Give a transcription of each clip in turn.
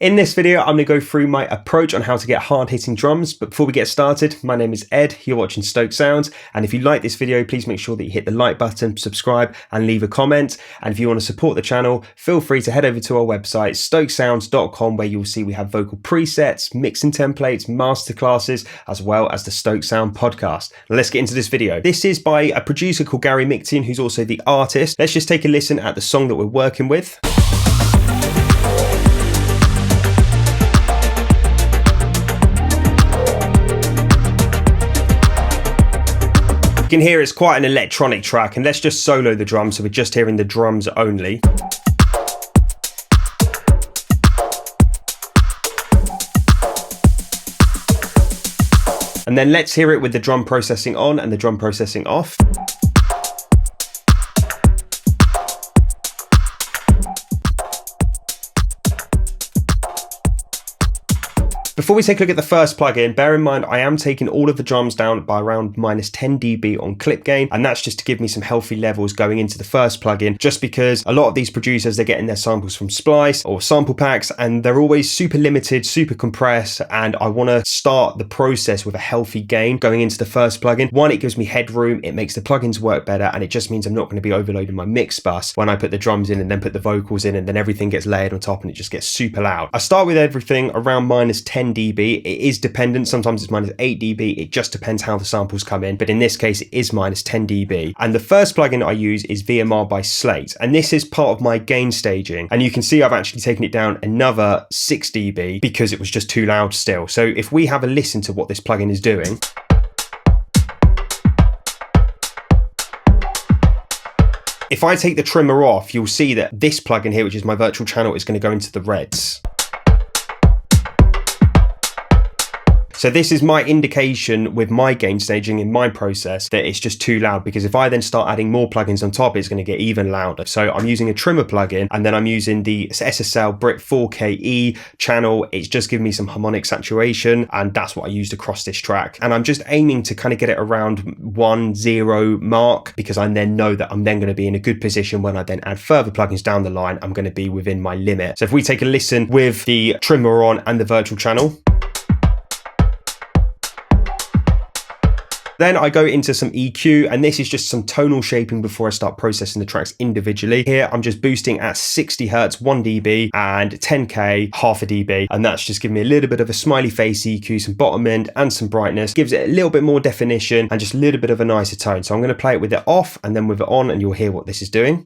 In this video, I'm going to go through my approach on how to get hard-hitting drums, but before we get started, my name is Ed, you're watching Stokes Sounds, and if you like this video, please make sure that you hit the like button, subscribe, and leave a comment, and if you want to support the channel, feel free to head over to our website, stokesounds.com, where you'll see we have vocal presets, mixing templates, masterclasses, as well as the Stokes Sound podcast. Now let's get into this video. This is by a producer called Gary Mictian, who's also the artist. Let's just take a listen at the song that we're working with. You can hear it's quite an electronic track, and let's just solo the drums, so we're just hearing the drums only. And then let's hear it with the drum processing on and the drum processing off. Before we take a look at the first plugin, bear in mind I am taking all of the drums down by around minus 10 dB on clip gain, and that's just to give me some healthy levels going into the first plugin, just because a lot of these producers, they're getting their samples from Splice or sample packs, and they're always super limited, super compressed, and I want to start the process with a healthy gain going into the first plugin. One, it gives me headroom, it makes the plugins work better, and it just means I'm not going to be overloading my mix bus when I put the drums in and then put the vocals in, and then everything gets layered on top and it just gets super loud. I start with everything around minus 10 dB. It is dependent, sometimes it's minus 8 dB, it just depends how the samples come in, but in this case it is minus 10 dB. And the first plugin I use is VMR by Slate, and this is part of my gain staging, and you can see I've actually taken it down another 6 dB because it was just too loud still. So if we have a listen to what this plugin is doing, if I take the trimmer off, you'll see that this plugin here, which is my virtual channel, is going to go into the reds. So this is my indication with my gain staging in my process that it's just too loud, because if I then start adding more plugins on top, it's going to get even louder. So I'm using a trimmer plugin, and then I'm using the SSL Brit 4KE channel. It's just giving me some harmonic saturation, and that's what I used across this track. And I'm just aiming to kind of get it around 1-0 mark, because I then know that I'm then going to be in a good position when I then add further plugins down the line. I'm going to be within my limit. So if we take a listen with the trimmer on and the virtual channel, then I go into some EQ, and this is just some tonal shaping before I start processing the tracks individually. Here, I'm just boosting at 60 Hertz, 1 dB, and 10K, half a dB. And that's just giving me a little bit of a smiley face EQ, some bottom end, and some brightness. Gives it a little bit more definition, and just a little bit of a nicer tone. So I'm gonna play it with it off, and then with it on, and you'll hear what this is doing.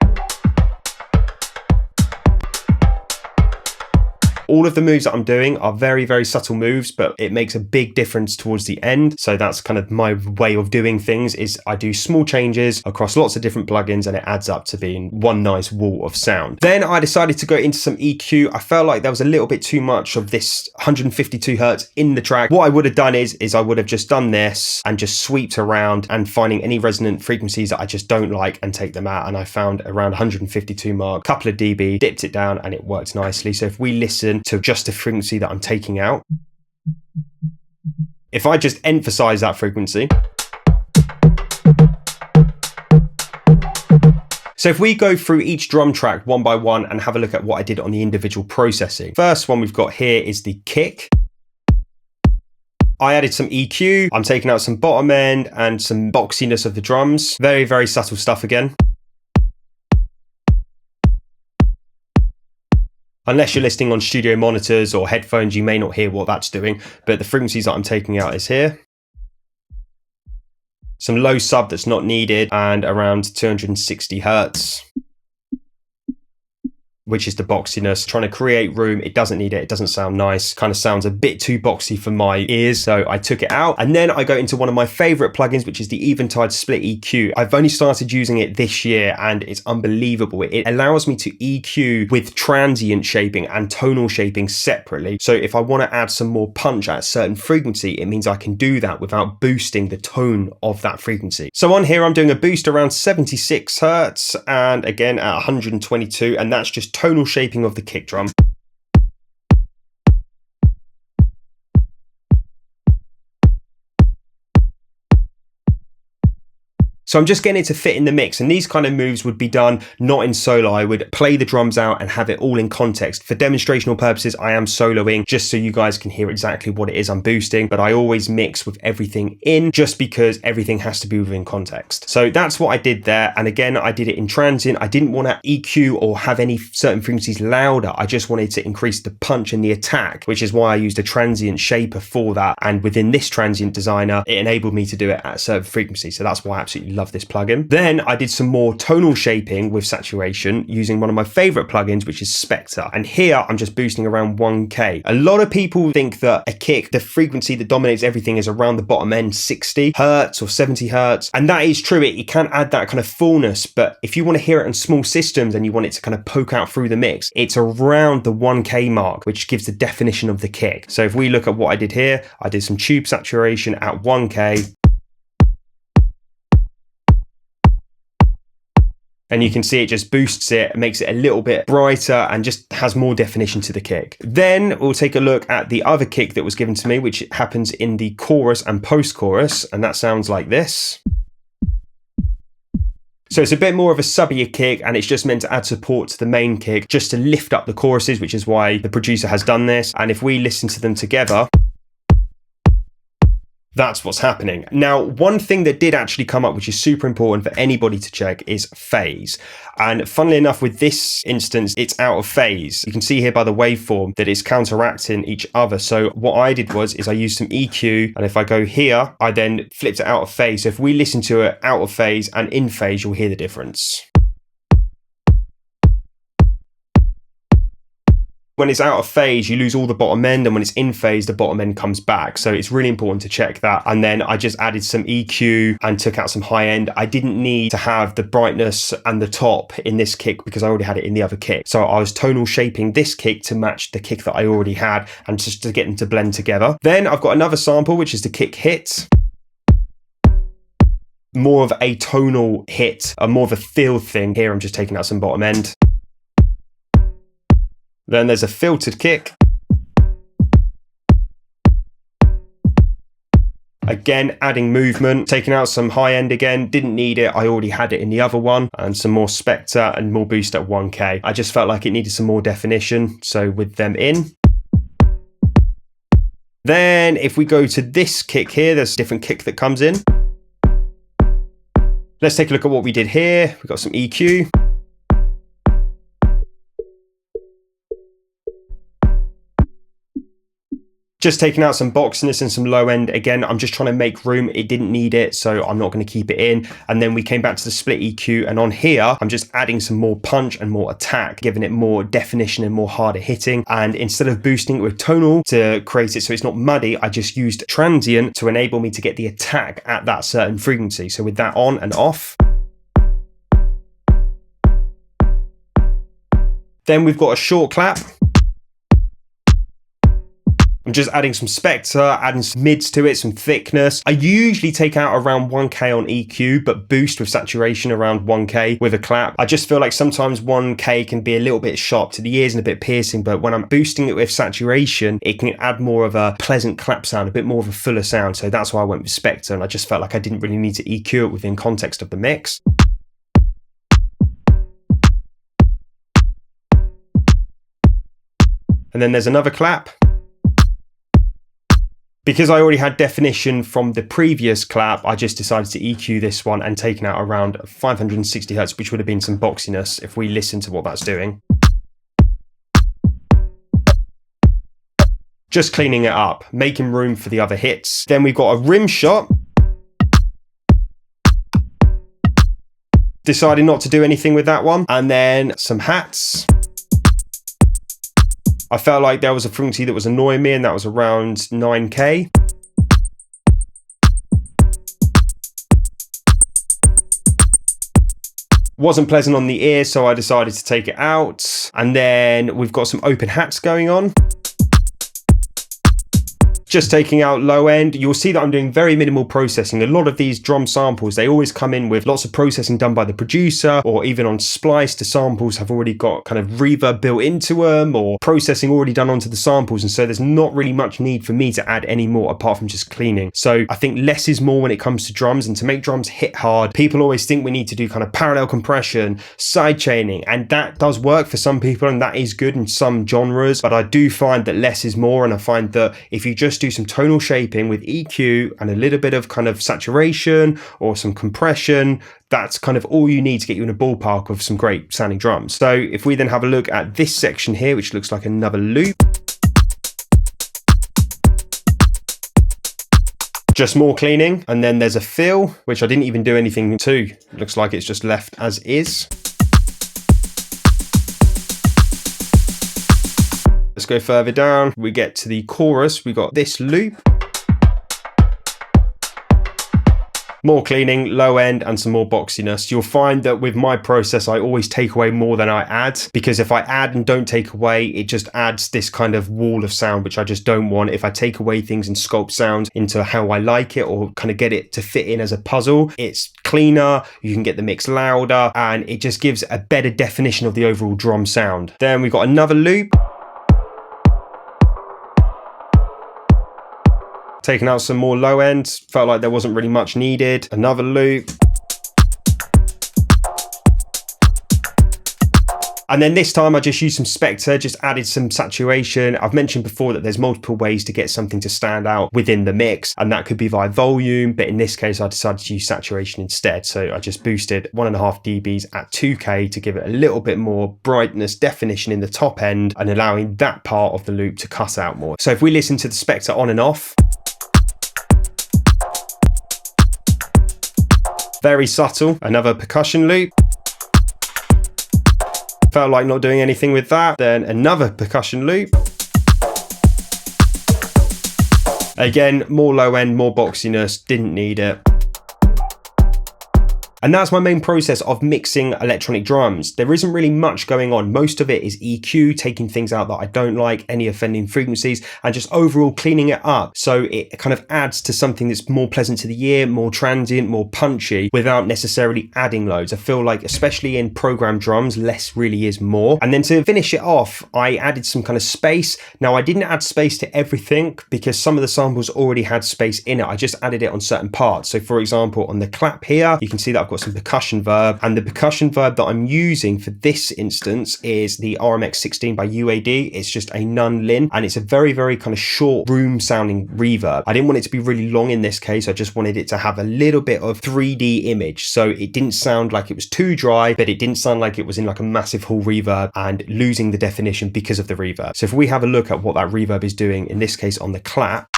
All of the moves that I'm doing are very, very subtle moves, but it makes a big difference towards the end. So that's kind of my way of doing things, is I do small changes across lots of different plugins, and it adds up to being one nice wall of sound. Then I decided to go into some EQ. I felt like there was a little bit too much of this 152 Hertz in the track. What I would have done is I would have just done this and just sweeped around and finding any resonant frequencies that I just don't like and take them out. And I found around 152 mark, couple of dB, dipped it down, and it worked nicely. So if we listen to just the frequency that I'm taking out, if I just emphasize that frequency, so if we go through each drum track one by one and have a look at what I did on the individual processing. First one we've got here is the kick. I added some EQ, I'm taking out some bottom end and some boxiness of the drums. Very, very subtle stuff again. Unless you're listening on studio monitors or headphones, you may not hear what that's doing, but the frequencies that I'm taking out is here. Some low sub that's not needed, and around 260 Hertz, which is the boxiness. Trying to create room, it doesn't need it, it doesn't sound nice, kind of sounds a bit too boxy for my ears, so I took it out. And then I go into one of my favorite plugins, which is the Eventide Split EQ. I've only started using it this year, and it's unbelievable. It allows me to EQ with transient shaping and tonal shaping separately. So if I want to add some more punch at a certain frequency, it means I can do that without boosting the tone of that frequency. So on here, I'm doing a boost around 76 Hertz, and again at 122, and that's just tonal shaping of the kick drum. So I'm just getting it to fit in the mix, and these kind of moves would be done not in solo. I would play the drums out and have it all in context. For demonstrational purposes, I am soloing just so you guys can hear exactly what it is I'm boosting, but I always mix with everything in just because everything has to be within context. So that's what I did there. And again, I did it in transient. I didn't want to EQ or have any certain frequencies louder. I just wanted to increase the punch and the attack, which is why I used a transient shaper for that. And within this transient designer, it enabled me to do it at a certain frequency. So that's why I absolutely love this plugin. Then I did some more tonal shaping with saturation using one of my favorite plugins, which is Spectre. And here I'm just boosting around 1K. A lot of people think that a kick, the frequency that dominates everything, is around the bottom end, 60 hertz or 70 hertz. And that is true. It can add that kind of fullness, but if you want to hear it in small systems and you want it to kind of poke out through the mix, it's around the 1K mark, which gives the definition of the kick. So if we look at what I did here, I did some tube saturation at 1K. And you can see it just boosts it, makes it a little bit brighter and just has more definition to the kick. Then we'll take a look at the other kick that was given to me, which happens in the chorus and post-chorus, and that sounds like this. So it's a bit more of a subbier kick, and it's just meant to add support to the main kick, just to lift up the choruses, which is why the producer has done this. And if we listen to them together, that's what's happening. Now, one thing that did actually come up, which is super important for anybody to check, is phase. And funnily enough, with this instance, it's out of phase. You can see here by the waveform that it's counteracting each other. So what I did is I used some EQ, and if I go here, I then flipped it out of phase. So if we listen to it out of phase and in phase, you'll hear the difference. When it's out of phase, you lose all the bottom end, and when it's in phase, the bottom end comes back. So it's really important to check that. And then I just added some EQ and took out some high end. I didn't need to have the brightness and the top in this kick because I already had it in the other kick. So I was tonal shaping this kick to match the kick that I already had and just to get them to blend together. Then I've got another sample, which is the kick hit. More of a tonal hit, more of a feel thing. Here I'm just taking out some bottom end. Then there's a filtered kick. Again, adding movement, taking out some high end again, didn't need it. I already had it in the other one, and some more Spectre and more boost at 1K. I just felt like it needed some more definition. So with them in. Then if we go to this kick here, there's a different kick that comes in. Let's take a look at what we did here. We've got some EQ. Just taking out some boxiness and some low end. Again, I'm just trying to make room. It didn't need it, so I'm not going to keep it in. And then we came back to the split EQ, and on here, I'm just adding some more punch and more attack, giving it more definition and more harder hitting. And instead of boosting it with tonal to create it so it's not muddy, I just used transient to enable me to get the attack at that certain frequency. So with that on and off. Then we've got a short clap. I'm just adding some Spectre, adding some mids to it, some thickness. I usually take out around 1K on EQ, but boost with saturation around 1K with a clap. I just feel like sometimes 1K can be a little bit sharp to the ears and a bit piercing, but when I'm boosting it with saturation, it can add more of a pleasant clap sound, a bit more of a fuller sound. So that's why I went with Spectre, and I just felt like I didn't really need to EQ it within context of the mix. And then there's another clap. Because I already had definition from the previous clap, I just decided to EQ this one and taken out around 560 hertz, which would have been some boxiness if we listen to what that's doing. Just cleaning it up, making room for the other hits. Then we've got a rim shot. Decided not to do anything with that one. And then some hats. I felt like there was a frequency that was annoying me, and that was around 9K. Wasn't pleasant on the ear, so I decided to take it out. And then we've got some open hats going on. Just taking out low end, you'll see that I'm doing very minimal processing. A lot of these drum samples, they always come in with lots of processing done by the producer, or even on splice, the samples have already got kind of reverb built into them or processing already done onto the samples. And so there's not really much need for me to add any more apart from just cleaning. So I think less is more when it comes to drums, and to make drums hit hard, people always think we need to do kind of parallel compression, side chaining, and that does work for some people and that is good in some genres, but I do find that less is more. And I find that if you just do some tonal shaping with EQ and a little bit of kind of saturation or some compression, that's kind of all you need to get you in a ballpark of some great sounding drums. So if we then have a look at this section here, which looks like another loop, just more cleaning, and then there's a fill, which I didn't even do anything to. It looks like it's just left as is. Let's go further down. We get to the chorus. We got this loop. More cleaning, low end, and some more boxiness. You'll find that with my process, I always take away more than I add, because if I add and don't take away, it just adds this kind of wall of sound, which I just don't want. If I take away things and sculpt sound into how I like it, or kind of get it to fit in as a puzzle, it's cleaner, you can get the mix louder, and it just gives a better definition of the overall drum sound. Then we've got another loop. Taking out some more low end, felt like there wasn't really much needed. Another loop. And then this time I just used some Spectre, just added some saturation. I've mentioned before that there's multiple ways to get something to stand out within the mix, and that could be via volume, but in this case I decided to use saturation instead. So I just boosted 1.5 dBs at 2K to give it a little bit more brightness, definition in the top end, and allowing that part of the loop to cut out more. So if we listen to the Spectre on and off, very subtle. Another percussion loop. Felt like not doing anything with that. Then another percussion loop. Again, more low end, more boxiness, didn't need it. And that's my main process of mixing electronic drums. There isn't really much going on. Most of it is EQ, taking things out that I don't like, any offending frequencies, and just overall cleaning it up. So it kind of adds to something that's more pleasant to the ear, more transient, more punchy, without necessarily adding loads. I feel like, especially in programmed drums, less really is more. And then to finish it off, I added some kind of space. Now I didn't add space to everything because some of the samples already had space in it. I just added it on certain parts. So for example, on the clap here, you can see that I've got some percussion verb, and the percussion verb that I'm using for this instance is the RMX16 by UAD. It's just a none-lin, and it's a very, very kind of short room sounding reverb. I didn't want it to be really long in this case. I just wanted it to have a little bit of 3D image, so it didn't sound like it was too dry, but it didn't sound like it was in like a massive hall reverb and losing the definition because of the reverb. So if we have a look at what that reverb is doing, in this case on the clap,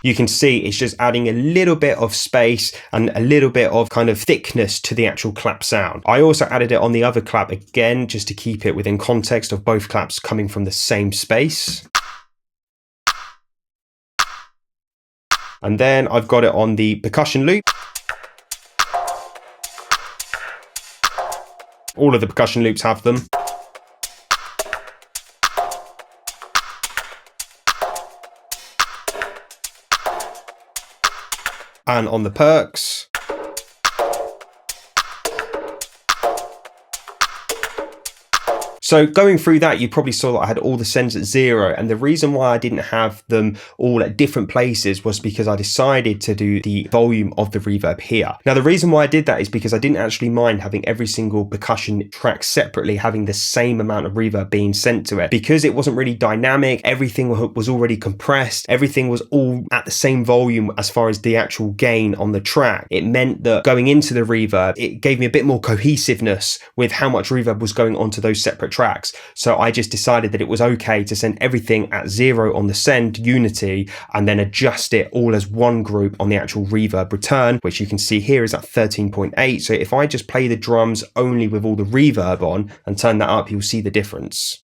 you can see it's just adding a little bit of space and a little bit of kind of thickness to the actual clap sound. I also added it on the other clap again, just to keep it within context of both claps coming from the same space. And then I've got it on the percussion loop. All of the percussion loops have them. And on the perks. So going through that, you probably saw that I had all the sends at 0. And the reason why I didn't have them all at different places was because I decided to do the volume of the reverb here. Now, the reason why I did that is because I didn't actually mind having every single percussion track separately having the same amount of reverb being sent to it. Because it wasn't really dynamic, everything was already compressed, everything was all at the same volume as far as the actual gain on the track. It meant that going into the reverb, it gave me a bit more cohesiveness with how much reverb was going onto those separate tracks. So I just decided that it was okay to send everything at 0 on the send unity and then adjust it all as one group on the actual reverb return, which you can see here is at 13.8. So if I just play the drums only with all the reverb on and turn that up, you'll see the difference.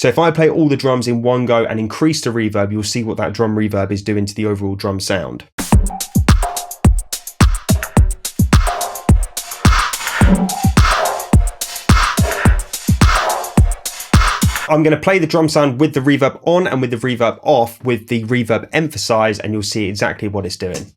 So if I play all the drums in one go and increase the reverb, you'll see what that drum reverb is doing to the overall drum sound. I'm going to play the drum sound with the reverb on and with the reverb off with the reverb emphasized, and you'll see exactly what it's doing.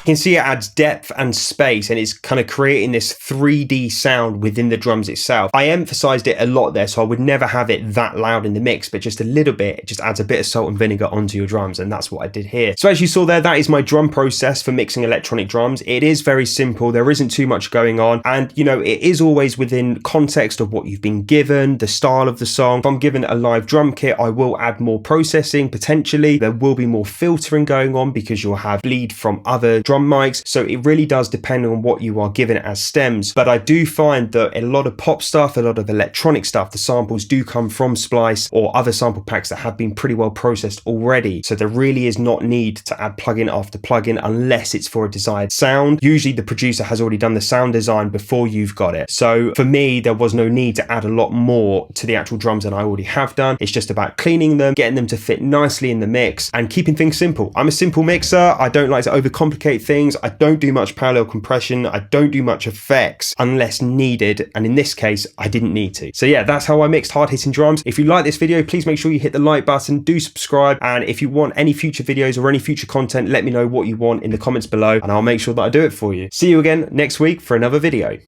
You can see it adds depth and space, and it's kind of creating this 3D sound within the drums itself. I emphasized it a lot there, so I would never have it that loud in the mix, but just a little bit. It just adds a bit of salt and vinegar onto your drums, and that's what I did here. So as you saw there, that is my drum process for mixing electronic drums. It is very simple. There isn't too much going on, and you know, it is always within context of what you've been given, the style of the song. If I'm given a live drum kit, I will add more processing potentially. There will be more filtering going on because you'll have bleed from other drum mics, so it really does depend on what you are given as stems. But I do find that a lot of pop stuff, a lot of electronic stuff, the samples do come from Splice or other sample packs that have been pretty well processed already, so there really is not need to add plugin after plugin unless it's for a desired sound. Usually the producer has already done the sound design before you've got it, so for me there was no need to add a lot more to the actual drums than I already have done. It's just about cleaning them, getting them to fit nicely in the mix, and keeping things simple. I'm a simple mixer. I don't like to overcomplicate things. I don't do much parallel compression. I don't do much effects unless needed, and in this case I didn't need to. So yeah, that's how I mixed hard-hitting drums. If you like this video, please make sure you hit the like button, do subscribe, and if you want any future videos or any future content, let me know what you want in the comments below and I'll make sure that I do it for you. See you again next week for another video.